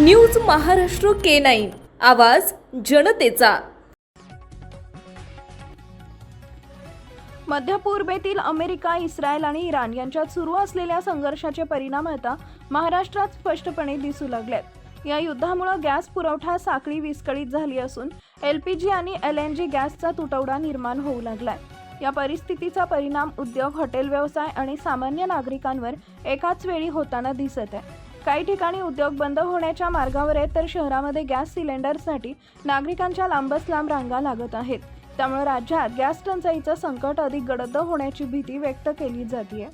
News Maharashtra K9 आवाज जनतेचा। मध्य पूर्वेतील अमेरिका, इस्रायल आणि इराण यांच्यात सुरू असलेल्या संघर्षाचे परिणाम आता महाराष्ट्रात स्पष्टपणे दिसू लागलेत। या युद्धामुळे गॅस पुरवठा साखळी विस्कळीत झाली असून LPG आणि LNG गॅसचा तुटवडा निर्माण होऊ लागलाय। या परिस्थितीचा परिणाम उद्योग, हॉटेल व्यवसाय आणि सामान्य नागरिकांवर एकाच वेळी होताना दिसत आहे। काही ठिकाणी उद्योग बंद होण्याच्या मार्गावर आहेत, तर शहरामध्ये गॅस सिलेंडरसाठी नागरिकांच्या लांबच लांब रांगा लागत आहेत। त्यामुळे राज्यात गॅस टंचाईचं संकट अधिक गडद होण्याची भीती व्यक्त केली जाते।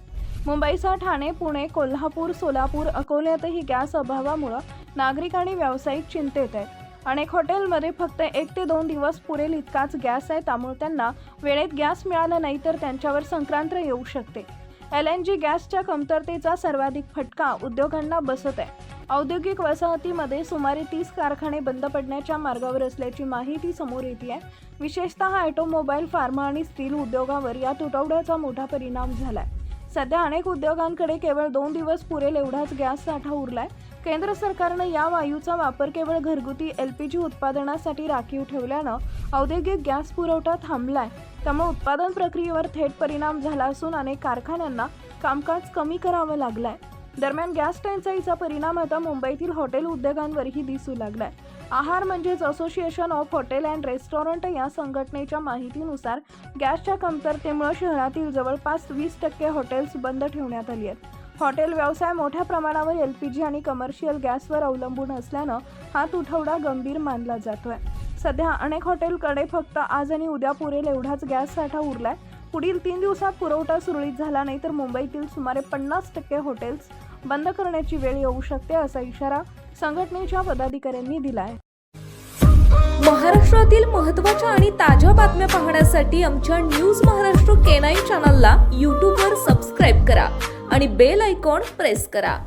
मुंबईसह ठाणे, पुणे, कोल्हापूर, सोलापूर, अकोल्यातही गॅस अभावामुळे नागरिक आणि व्यावसायिक चिंतेत आहेत। अनेक हॉटेलमध्ये फक्त 1 ते 2 दिवस पुरेल इतकाच गॅस आहे, त्यामुळे त्यांना वेळेत गॅस मिळाला नाही तर त्यांच्यावर संक्रांत येऊ शकते। LNG गॅसच्या कमतरतेचा सर्वाधिक फटका उद्योगांना बसत आहे। औद्योगिक वसाहतीमध्ये सुमारे 30 कारखाने बंद पडण्याच्या मार्गावर असल्याची माहिती समोर येते आहे। विशेषतः ऑटोमोबाईल, फार्मा आणि स्टील उद्योगावर या तुटवड्याचा मोठा परिणाम झालाय। सध्या अनेक उद्योगांकडे केवळ 2 दिवस पुरेल एवढाच गॅस साठा उरलाय। केंद्र सरकारने या वायूचा वापर केवळ घरगुती LPG उत्पादनासाठी राखीव ठेवल्यानं औद्योगिक गॅस पुरवठा थांबलाय। त्यामुळे उत्पादन प्रक्रियेवर थेट परिणाम झाला असून अनेक कारखान्यांना कामकाज कमी करावं लागलंय। दरम्यान गॅस टंचाईचा परिणाम आता मुंबईतील हॉटेल उद्योगांवरही दिसू लागलाय। आहार म्हणजेच association of hotel and restaurant या संघटनेच्या माहितीनुसार गॅसच्या कमतरतेमुळे शहरातील जवळपास 20% हॉटेल्स बंद ठेवण्यात आली आहेत। हॉटेल व्यवसाय मोठ्या प्रमाणावर LPG आणि कमर्शियल गॅसवर अवलंबून असल्यानं हा तुटवडा गंभीर मानला जातोय। सध्या अनेक हॉटेलकडे फक्त आज आणि उद्या पुरेल एवढाच गॅस साठा उरलाय। पुढील 3 दिवसात पुरवठा सुरळीत झाला नाही तर मुंबईतील सुमारे 50% हॉटेल्स बंद करण्याची वेळ येऊ शकते, असा इशारा संघटनेच्या पदाधिकाऱ्यांनी दिला आहे। महाराष्ट्रातील महत्त्वाच्या आणि ताज्या बातम्या पाहण्यासाठी आमच्या न्यूज महाराष्ट्र K9 चॅनलला YouTube वर सबस्क्राइब करा आणि बेल आयकॉन प्रेस करा।